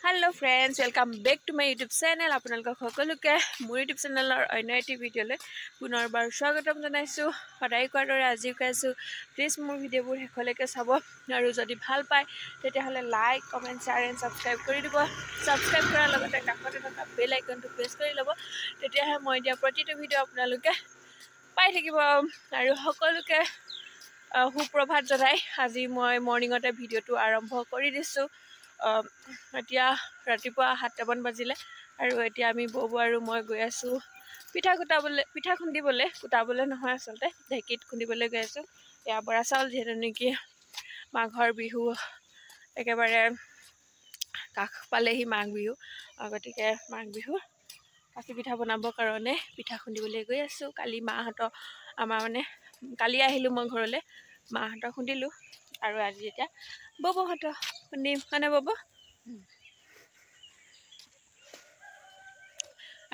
Hello friends, welcome back to my YouTube channel. আপোনালোকক সকলোকে মোৰ YouTube চেনেলৰ অন্য এটি ভিডিঅ'লৈ পুনৰবাৰ স্বাগতম জনাইছো। সদায় কোৱাৰ দৰে আজিও কৈছো, প্লিজ মোৰ ভিডিঅ'বোৰ শেষলৈকে চাব আৰু যদি ভাল পায় তেতিয়াহ'লে like, comment, share and subscribe কৰি দিব। ছাবস্ক্ৰাইব কৰাৰ লগতে কাষতে থকা বেল আইকনটো প্ৰেছ কৰি ল'ব, তেতিয়াহে মই দিয়া প্ৰতিটো ভিডিঅ' আপোনালোকে পাই থাকিব। আৰু সকলোকে সুপ্ৰভাত জনাই আজি মই মৰ্ণিঙতে ভিডিঅ'টো আৰম্ভ কৰি দিছোঁ। এতিয়া ৰাতিপুৱা 7টামান বাজিলে আৰু এতিয়া আমি বৌ আৰু মই গৈ আছোঁ পিঠা কুটাবলৈ নহয়, আচলতে ঢেঁকীত খুন্দিবলৈ গৈ আছোঁ। এয়া বৰা চাউল, যিহেতু নেকি মাঘৰ বিহু একেবাৰে কাষ পালেহি, মাঘ বিহু, গতিকে মাঘ বিহুৰ কাতি পিঠা বনাবৰ কাৰণে পিঠা খুন্দিবলৈ গৈ আছোঁ। কালি মাহঁতৰ কালি আহিলোঁ মই ঘৰলৈ, মাহঁতৰ খুন্দিলোঁ আৰু আজি এতিয়া ববহঁতৰ খুন্দিম, মানে বব।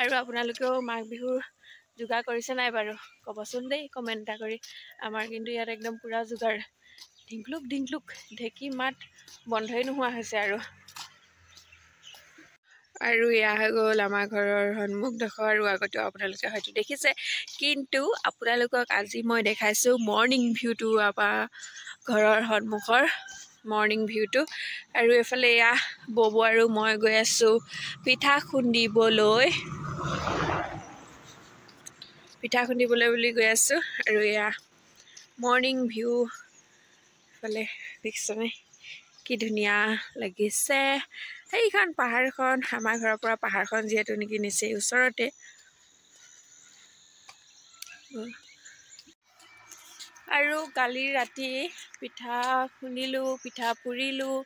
আৰু আপোনালোকেও মাঘ বিহুৰ যোগাৰ কৰিছে নাই বাৰু ক'বচোন দেই, কমেণ্ট এটা কৰি। আমাৰ কিন্তু ইয়াত একদম পূৰা যোগাৰ, ঢিংক্লুক ঢেঁকী মাত বন্ধই নোহোৱা হৈছে। আৰু এয়া হৈ গ'ল আমাৰ ঘৰৰ সন্মুখডোখৰ, আৰু আগতেও আপোনালোকে হয়তো দেখিছে, কিন্তু আপোনালোকক আজি মই দেখাইছোঁ মৰ্ণিং ভিউটো, আমাৰ ঘৰৰ সন্মুখৰ মৰ্ণিং ভিউটো। আৰু এইফালে এয়া বব আৰু মই গৈ আছোঁ পিঠা খুন্দিবলৈ বুলি গৈ আছোঁ। আৰু এয়া মৰ্ণিং ভিউ, এইফালে দেখিছেনে কি ধুনীয়া লাগিছে। সেইখন পাহাৰখন, আমাৰ ঘৰৰ পৰা পাহাৰখন যিহেতু নেকি নিচেই ওচৰতে। আৰু কালি ৰাতি পিঠা খুন্দিলোঁ, পিঠা পুৰিলোঁ,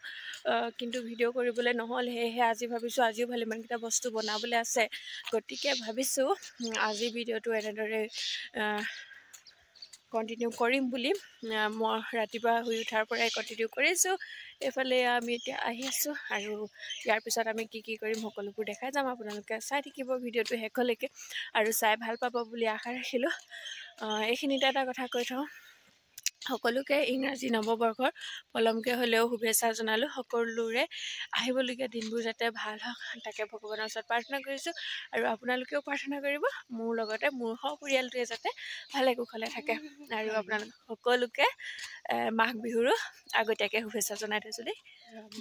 কিন্তু ভিডিঅ' কৰিবলৈ নহ'ল। সেয়েহে আজি ভাবিছোঁ আজিও ভালেমানকেইটা বস্তু বনাবলৈ আছে, গতিকে ভাবিছোঁ আজি ভিডিঅ'টো এনেদৰে কণ্টিনিউ কৰিম বুলি। মই ৰাতিপুৱা শুই উঠাৰ পৰাই কণ্টিনিউ কৰিছোঁ। এইফালে আমি এতিয়া আহি আছোঁ আৰু ইয়াৰ পিছত আমি কি কৰিম সকলোবোৰ দেখাই যাম। আপোনালোকে চাই থাকিব ভিডিঅ'টো শেষলৈকে আৰু চাই ভাল পাব বুলি আশা ৰাখিলোঁ। এইখিনিতে এটা কথা কৈ থওঁ, সকলোকে ইংৰাজী নৱবৰ্ষৰ পলমকৈ হ'লেও শুভেচ্ছা জনালোঁ। সকলোৰে আহিবলগীয়া দিনবোৰ যাতে ভাল হওক, তাকে ভগৱানৰ ওচৰত প্ৰাৰ্থনা কৰিছোঁ। আৰু আপোনালোকেও প্ৰাৰ্থনা কৰিব মোৰ লগতে, মোৰ সপৰিয়ালটোৱে যাতে ভালে কুশলে থাকে। আৰু আপোনালোক সকলোকে মাঘ বিহুৰো আগতীয়াকৈ শুভেচ্ছা জনাই থৈছোঁ দেই।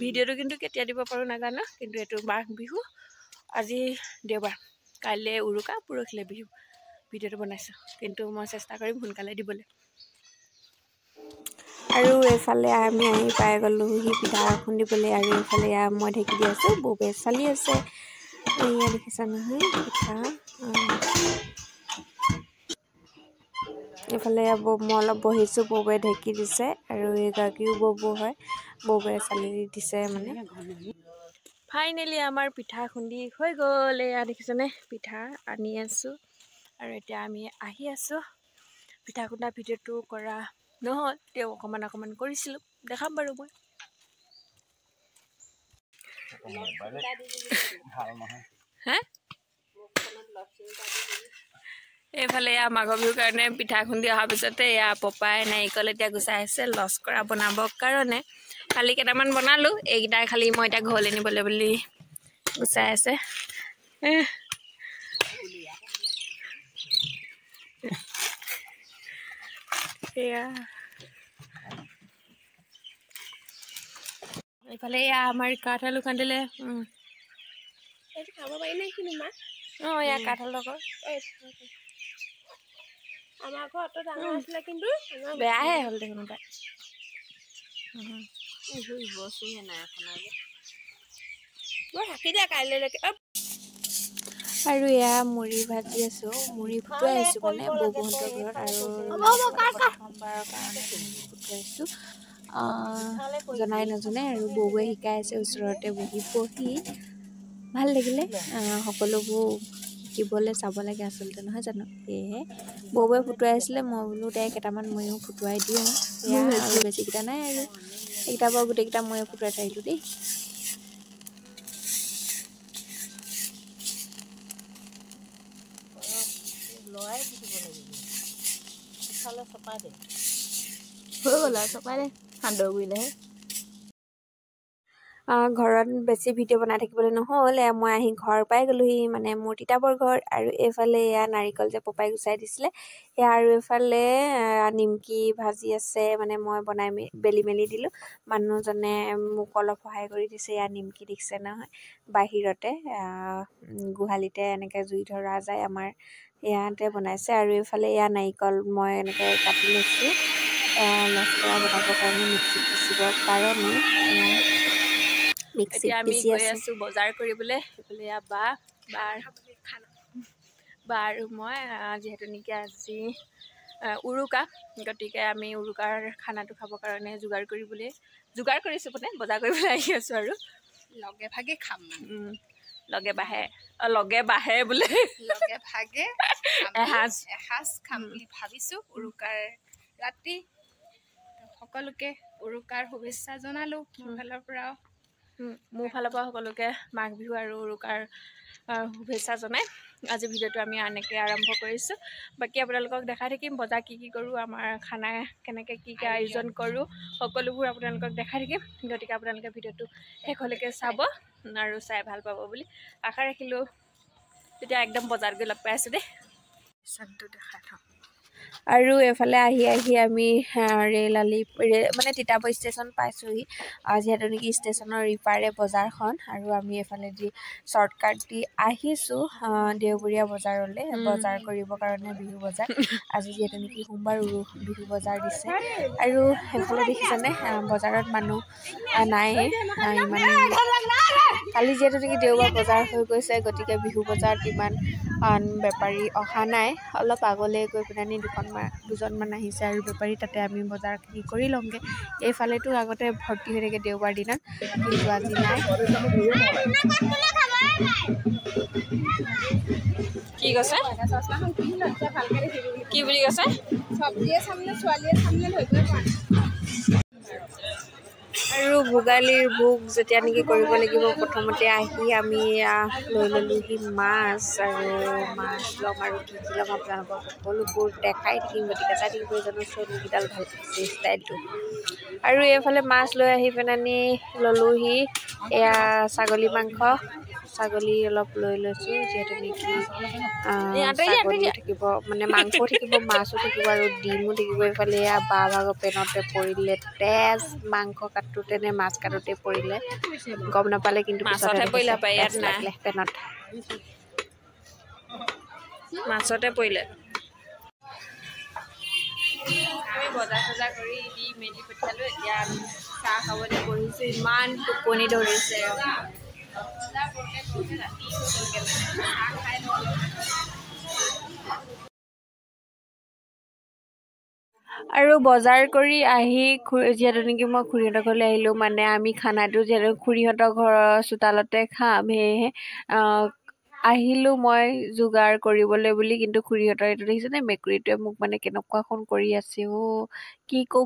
ভিডিঅ'টো কিন্তু কেতিয়া দিব পাৰোঁ নাজানো, কিন্তু এইটো মাঘ বিহু, আজি দেওবাৰ, কাইলৈ উৰুকা, পৰহিলৈ বিহু। ভিডিঅ'টো বনাইছোঁ, কিন্তু মই চেষ্টা কৰিম সোনকালে দিবলৈ। আৰু এইফালে আমি আহি পাই গ'লোহি পিঠা খুন্দিবলৈ। আৰু এইফালে মই ঢেঁকী দি আছোঁ, বৌৱে চালি আছে। এয়া দেখিছা নহয় পিঠা। এইফালে মই অলপ বহিছোঁ, বৌৱে ঢেঁকী দিছে, আৰু এইগৰাকীও বৌ হয়, বৌৱে চালি দিছে মানে। ফাইনেলি আমাৰ পিঠা খুন্দি হৈ গ'ল। এয়া দেখিছেনে পিঠা আনি আছোঁ, আৰু এতিয়া আমি আহি আছোঁ। পিঠা খুন্দা ভিডিঅ'টো কৰা নহ'ল, তেওঁ অকণমান কৰিছিলোঁ, দেখাম বাৰু মই। এইফালে মাঘৰ বিহুৰ কাৰণে পিঠা খুন্দি অহাৰ পিছতে এয়া পপাই নাৰিকল এতিয়া গুচাই আছে লস্কৰা বনাবৰ কাৰণে। কালি কেইটামান বনালোঁ, এইকেইটাই খালি মই এতিয়া ঘৰলৈ নিবলৈ বুলি গুচাই আছে। এয়া এইফালে এয়া আমাৰ কাঠআলু কান্দিলে। এইটো খাব পাৰি নে কিনো মা? অঁ, এয়া কাঠআলু লগত আমাৰ ঘৰত ডাঙৰ আছিলে, কিন্তু বেয়াহে হ'ল দেখোন তাই। থাকি দিয়া কাইলৈকে। আৰু এয়া মুড়ি ভাজি আছোঁ, মুড়ি ফুটুৱাই আছোঁ মানে বৌহঁতৰ ঘৰত। আৰু প্ৰথমবাৰৰ কাৰণে ফুটুৱাইছোঁ, জনাই নজনাই। আৰু বৌৱে শিকাই আছে ওচৰতে বহি ভাল লাগিলে। সকলোবোৰ শিকিবলৈ চাব লাগে আচলতে, নহয় জানো? সেয়েহে বৌৱে ফুটুৱাই আছিলে, মই বোলো দে কেইটামান ময়ো ফুটুৱাই দিওঁ। এয়া আৰু বেছিকেইটা নাই, আৰু এইকেইটা বাৰু গোটেইকেইটা ময়ে ফুটুৱাই থৈ আহিলোঁ দেই। হৈ গ'ল আৰু চপাই দে, সান্দহ গুৰিলেহে। ঘৰত বেছি ভিডিঅ' বনাই থাকিবলৈ নহ'ল মই আহি ঘৰ পাই গ'লোহি মানে মোৰ তিতাবৰ ঘৰ আৰু এইফালে এয়া নাৰিকল যে পপাই গুচাই দিছিলে সেয়া আৰু এইফালে নিমকি ভাজি আছে মানে মই বনাই বেলি মেলি দিলোঁ মানুহজনে মোক অলপ সহায় কৰি দিছে এয়া নিমকি দিছে নহয় বাহিৰতে গোহালিতে এনেকৈ জুই ধৰা যায় আমাৰ ইয়াতে বনাইছে আৰু এইফালে এয়া নাৰিকল মই এনেকৈ কাটি লৈছোঁ লস্কৰা বনাবৰ কাৰণে মিক্সিত পিচিবৰ কাৰণে মিক্সিত পিচি আছোঁ বজাৰ কৰিবলৈ এইফালে বা আৰু মই যিহেতু নেকি আজি উৰুকা গতিকে আমি উৰুকাৰ খানাটো খাবৰ কাৰণে যোগাৰ কৰিছোঁ মানে বজাৰ কৰিবলৈ আহি আছোঁ আৰু লগে ভাগে খাম লগে বাহে বোলে লগে ভাগে এসাঁজ খাম বুলি ভাবিছোঁ উৰুকাৰ ৰাতি সকলোকে উৰুকাৰ শুভেচ্ছা জনালোঁ মোৰ ফালৰ পৰা সকলোকে মাঘ বিহু আৰু উৰুকাৰ শুভেচ্ছা জনাই আজি ভিডিঅ'টো আমি এনেকৈ আৰম্ভ কৰিছোঁ বাকী আপোনালোকক দেখাই থাকিম বজাৰ কি কৰোঁ আমাৰ খানা কেনেকৈ কি আয়োজন কৰোঁ সকলোবোৰ আপোনালোকক দেখাই থাকিম গতিকে আপোনালোকে ভিডিঅ'টো শেষলৈকে চাব আৰু চাই ভাল পাব বুলি আশা ৰাখিলোঁ তেতিয়া একদম বজাৰত গৈ লগ পাই আছোঁ দেই দেখাই থওঁ আৰু এফালে আহি আমি মানে তিতাবৰ ষ্টেচন পাইছোঁহি যিহেতু নেকি ষ্টেচনৰ ইপাৰে বজাৰখন আৰু আমি এফালেদি শ্বৰ্টকাট দি আহিছোঁ দেওবৰীয়া বজাৰলৈ বজাৰ কৰিবৰ কাৰণে বিহু বজাৰ আজি যিহেতু নেকি সোমবাৰ বিহু বজাৰ দিছে আৰু সেইফালে দেখিছেনে বজাৰত মানুহ নাই ইমান কালি যিহেতু নেকি দেওবাৰ বজাৰ হৈ গৈছে গতিকে বিহু বজাৰত ইমান বেপাৰী অহা নাই অলপ আগলৈ গৈ পেলানি দুজনমান আহিছে আৰু বেপাৰী তাতে আমি বজাৰখিনি কৰি লওঁগৈ এইফালেতো আগতে ভৰ্তি হৈ থাকে দেওবাৰ দিনত কিন্তু আজি নাই কি কৈছে কি বুলি কৈছে চব্জিয়ে চামনে ছোৱালীয়ে চামনে ধৰিবই পৰা নাই আৰু ভোগালীৰ ভোগ যেতিয়া নেকি কৰিব লাগিব প্ৰথমতে আহি আমি লৈ ল'লোহি মাছ আৰু মাছ ল'ম আৰু কি ল'ম আপোনালোকক সকলোবোৰ দেখাই থাকিম গতিকে চাই থাকিব জানো চোনকেইডাল ভাল লাগিছে ষ্টাইলটো আৰু এইফালে মাছ লৈ আহি পেলানি ল'লোহি এয়া ছাগলী অলপ লৈ লৈছোঁ যিহেতু নেকি ছাগলী থাকিব মানে মাংস থাকিব মাছো থাকিব আৰু ডিমো থাকিব এইফালে এয়া ভাগৰ পেনতে পৰিলে তেজ মাংস কাটোতে নে মাছ কাটোতে পৰিলে গম নাপালে কিন্তু মাছতে পৰিলে পেনত মাছতে পৰিলে আমি বজাৰ চজাৰ কৰি দি মেলি পঠিয়ালোঁ এতিয়া আমি চাহ খাবলৈ বহিছোঁ ইমান টোপনি ধৰিছে আৰু বজাৰ কৰি আহি যিহেতু নেকি মই খুৰীহঁতৰ ঘৰলৈ আহিলোঁ মানে আমি খানাটো যিহেতু খুৰীহঁতৰ ঘৰৰ চোতালতে খাম সেয়েহে আহিলোঁ মই যোগাৰ কৰিবলৈ বুলি কিন্তু খুৰীহঁতৰ এইটো দেখিছেনে মেকুৰীটোৱে মোক মানে কেনেকুৱাখন কৰি আছে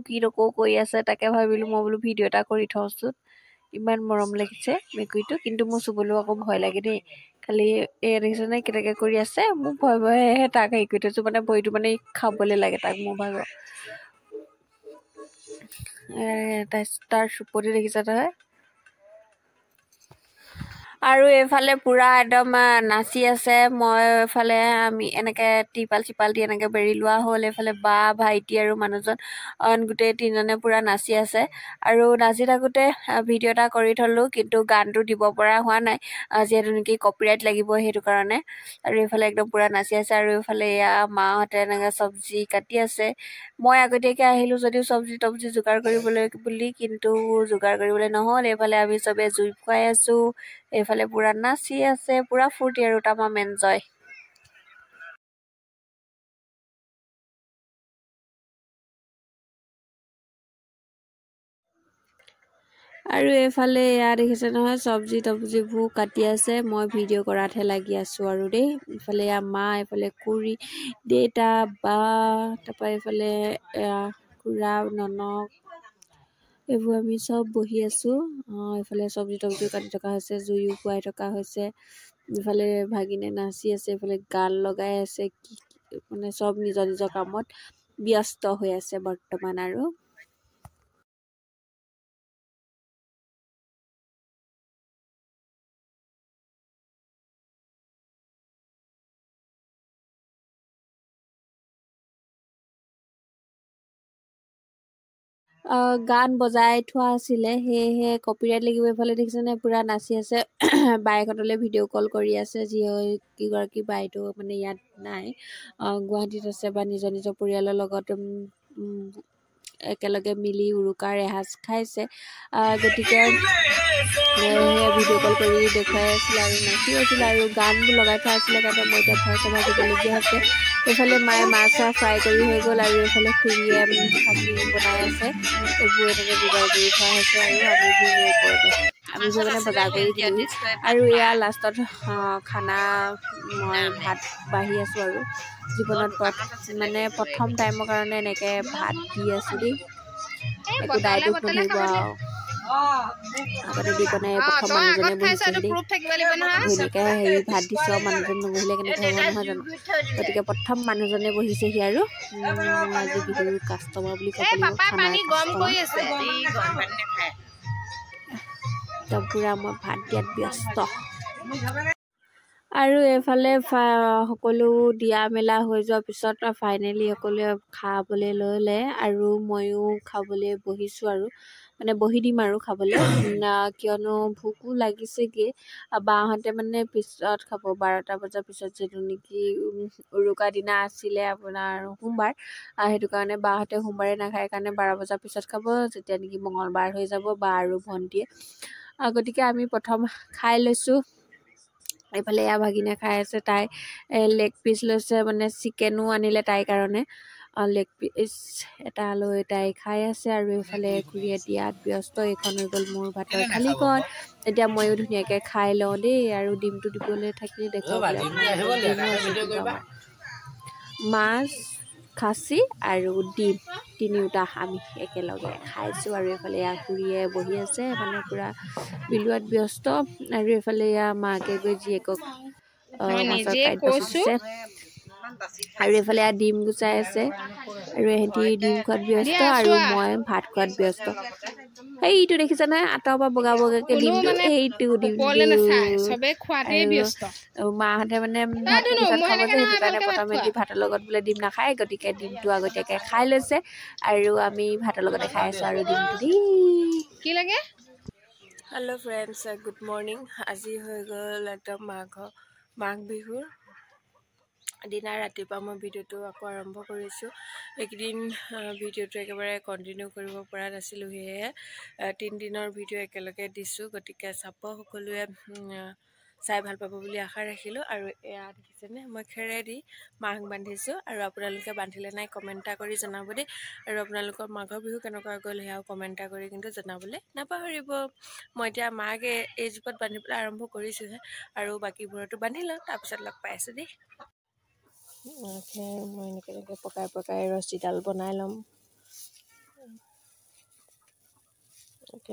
কি নকওঁ কৈ আছে তাকে ভাবিলোঁ মই বোলো ভিডিঅ' এটা কৰি থওঁচোন ইমান মৰম লাগিছে মেকুৰীটো কিন্তু মোৰ চুবলৈও আকৌ ভয় লাগে দেই খালি দেখিছেনে কেনেকৈ কৰি আছে মোক ভয়েহে তাক হেৰি কৰি থৈছোঁ মানে ভৰিটো মানে খাবলৈ লাগে তাক মোৰ ভাগৰ তাৰ চুপতি দেখিছা তই আৰু এইফালে পুৰা একদম নাচি আছে মই এইফালে আমি এনেকৈ টিপাল চিপাল দি এনেকৈ বেৰি লোৱা হ'ল এইফালে বা ভাইটি আৰু মানুহজন গোটেই তিনিজনে পুৰা নাচি আছে আৰু নাচি থাকোঁতে ভিডিঅ' এটা কৰি থ'লোঁ কিন্তু গানটো দিব পৰা হোৱা নাই যিহেতু নেকি কপিৰাইট লাগিব সেইটো কাৰণে আৰু এইফালে একদম পুৰা নাচি আছে আৰু এইফালে এয়া মাহঁতে এনেকৈ চব্জি কাটি আছে মই আগতীয়াকৈ আহিলোঁ যদিও চব্জি যোগাৰ কৰিবলৈ বুলি কিন্তু যোগাৰ কৰিবলৈ নহ'ল এইফালে আমি চবেই জুই ফুৱাই আছোঁ এইফালে পুৰা নাচি আছে পুৰা ফূৰ্তি আৰু তামাম এনজয় আৰু এইফালে এয়া দেখিছে নহয় চব্জিবোৰ কাটি আছে মই ভিডিঅ' কৰাতহে লাগি আছোঁ আৰু দেই ইফালে এয়া মা এইফালে খুৰী দেউতা বা তাৰপৰা এইফালে এয়া খুৰা ননক এইবোৰ আমি চব বহি আছোঁ এইফালে চব্জি কাটি থকা হৈছে জুইও ফুৱাই থকা হৈছে ইফালে ভাগিনে নাচি আছে এইফালে গান লগাই আছে মানে চব নিজৰ কামত ব্যস্ত হৈ আছে বৰ্তমান আৰু গান বজাই থোৱা আছিলে, সেয়েহে কপিৰাইট লাগিব। এইফালে দেখিছেনে পুৰা নাচি আছে। বাইকহঁতলৈ ভিডিঅ' কল কৰি আছে, যিগৰাকী বাইদেউ মানে ইয়াত নাই, গুৱাহাটীত আছে বা নিজৰ নিজৰ পৰিয়ালৰ লগত একেলগে মিলি উৰুকাৰ এসাঁজ খাইছে। গতিকে ভিডিঅ' কল কৰি দেখুৱাই আছিলে আৰু নাচি আছিলে আৰু গানবোৰ লগাই থোৱা আছিলে কাৰণে মই এতিয়া ভইচ অভাৰ দিবলগীয়া হৈছে। এইফালে মায়ে মাছ ফ্ৰাই কৰি হৈ গ'ল আৰু এইফালে খুৰীয়ে খাচী বনাই আছে। এইবোৰ এনেকৈ যোগাৰ কৰি থোৱা হৈছে আৰু আমিবোৰ ওপৰতে মানে বজাৰ কৰি দিলোহি। আৰু এয়া লাষ্টত খানা মই ভাত বাঢ়ি আছোঁ আৰু জীৱনত মানে প্ৰথম টাইমৰ কাৰণে এনেকৈ ভাত দি আছোঁ দেই। একো দায় দুখ নধৰিব আৰু আগতে দি বনাই প্ৰথম মানুহজনে বহিছে দেই। ধুনীয়াকৈ ভাত দিছোঁ আৰু মানুহজন নবহিলে কেনেকৈ হ'ব নহয় জানো। গতিকে প্ৰথম মানুহজনে বহিছেহি আৰু মোৰ আজি বিহুৰ কাষ্টমাৰ বুলি ক'ব লাগিব, খানাৰ কাষ্টমাৰ। একদম পূৰা মই ভাত দিয়াত ব্যস্ত। আৰু এইফালে সকলো দিয়া মেলা হৈ যোৱাৰ পিছত ফাইনেলি সকলোৱে খাবলৈ ল'লে আৰু ময়ো খাবলৈ বহিছোঁ আৰু মানে বহি দিম আৰু খাবলৈ, কিয়নো ভোকো লাগিছেগৈ। বাহঁতে মানে পিছত খাব, 12টা বজাৰ পিছত, যিটো নেকি উৰুকা দিনা আছিলে আপোনাৰ সোমবাৰ। সেইটো কাৰণে বাহঁতে সোমবাৰে নাখায় কাৰণে 12 বজাৰ পিছত খাব, যেতিয়া নেকি মঙলবাৰ হৈ যাব বা আৰু ভণ্টিয়ে। গতিকে আমি প্ৰথম খাই লৈছোঁ। এইফালে এয়া ভাগিনে খাই আছে, তাই লেগ পিচ লৈছে, মানে চিকেনো আনিলে তাইৰ কাৰণে। লেগ পিচ এটা লৈ তাই খাই আছে আৰু এইফালে খুৰীয়ে দিয়াত ব্যস্ত। এইখন হৈ গ'ল মোৰ ভাতৰ থালিখন। এতিয়া ময়ো ধুনীয়াকৈ খাই লওঁ দেই। আৰু ডিমটো দিবলৈ থাকিলে দেখুৱাবলৈ মাছ, খাচী আৰু ডিম তিনিওটা আমি একেলগে খাইছোঁ। আৰু এইফালে খুৰীয়ে বহি আছে, মানে পূৰা বিলোৱাত ব্যস্ত। আৰু এইফালে মাকে গৈ জীয়েকক মাছৰ কাঁইট বাচি দিছে আৰু এইফালে ডিম গুচাই আছে আৰু এহেঁতি ডিম খোৱাত ব্যস্ত আৰু মই ভাত খোৱাত ব্যস্ত। সেইটো দেখিছানে আঁতৰৰ পৰা বগা বগাকৈ ডিমটো, সেইটো ডিমটো আৰু মাহঁতে মানে ভাতটো পিছত খাব যে, সেইটো কাৰণে প্ৰথমে ভাতৰ লগত বোলে ডিম নাখায়, গতিকে ডিমটো আগতীয়াকৈ খাই লৈছে আৰু আমি ভাতৰ লগতে খাই আছোঁ আৰু ডিমটো দি। কি লাগে? Hello' friends, good morning. আজি হৈ গ'ল একদম মাঘ বিহুৰ দিনা ৰাতিপুৱা মই ভিডিঅ'টো আকৌ আৰম্ভ কৰিছোঁ। এইকেইদিন ভিডিঅ'টো একেবাৰে কণ্টিনিউ কৰিব পৰা নাছিলোঁ, সেয়েহে 3 দিনৰ ভিডিঅ' একেলগে দিছোঁ। গতিকে চাব সকলোৱে, চাই ভাল পাব বুলি আশা ৰাখিলোঁ। আৰু এয়া দেখিছেনে মই খেৰেদি মাক বান্ধিছোঁ, আৰু আপোনালোকে বান্ধিলে নাই কমেণ্ট এটা কৰি জনাব দেই। আৰু আপোনালোকৰ মাঘৰ বিহু কেনেকুৱা গ'ল সেয়াও কমেণ্ট এটা কৰি কিন্তু জনাবলৈ নাপাহৰিব। মই এতিয়া মাকে এইজোপাত বান্ধিবলৈ আৰম্ভ কৰিছোঁহে, আৰু বাকীবোৰতো বান্ধি লওঁ, তাৰপিছত লগ পাই আছোঁ দেই। মই এনেকৈ পকাই ৰছীডাল বনাই ল'ম।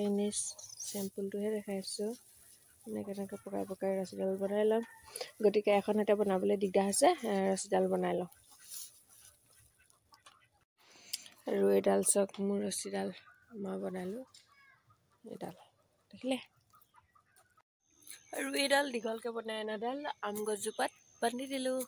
এনেই চেম্পুলটোহে দেখাইছোঁ। এনেকৈ পকাই ৰছীডাল বনাই ল'ম। গতিকে এখন হাতে বনাবলৈ দিগদাৰ হৈছে, ৰছীডাল বনাই লওঁ। আৰু এইডাল চাওক, মোৰ ৰছীডাল মই বনালোঁ। এইডাল দেখিলে? আৰু এইডাল দীঘলকৈ বনাই অনাডাল আম গছজোপাত বান্ধি দিলোঁ।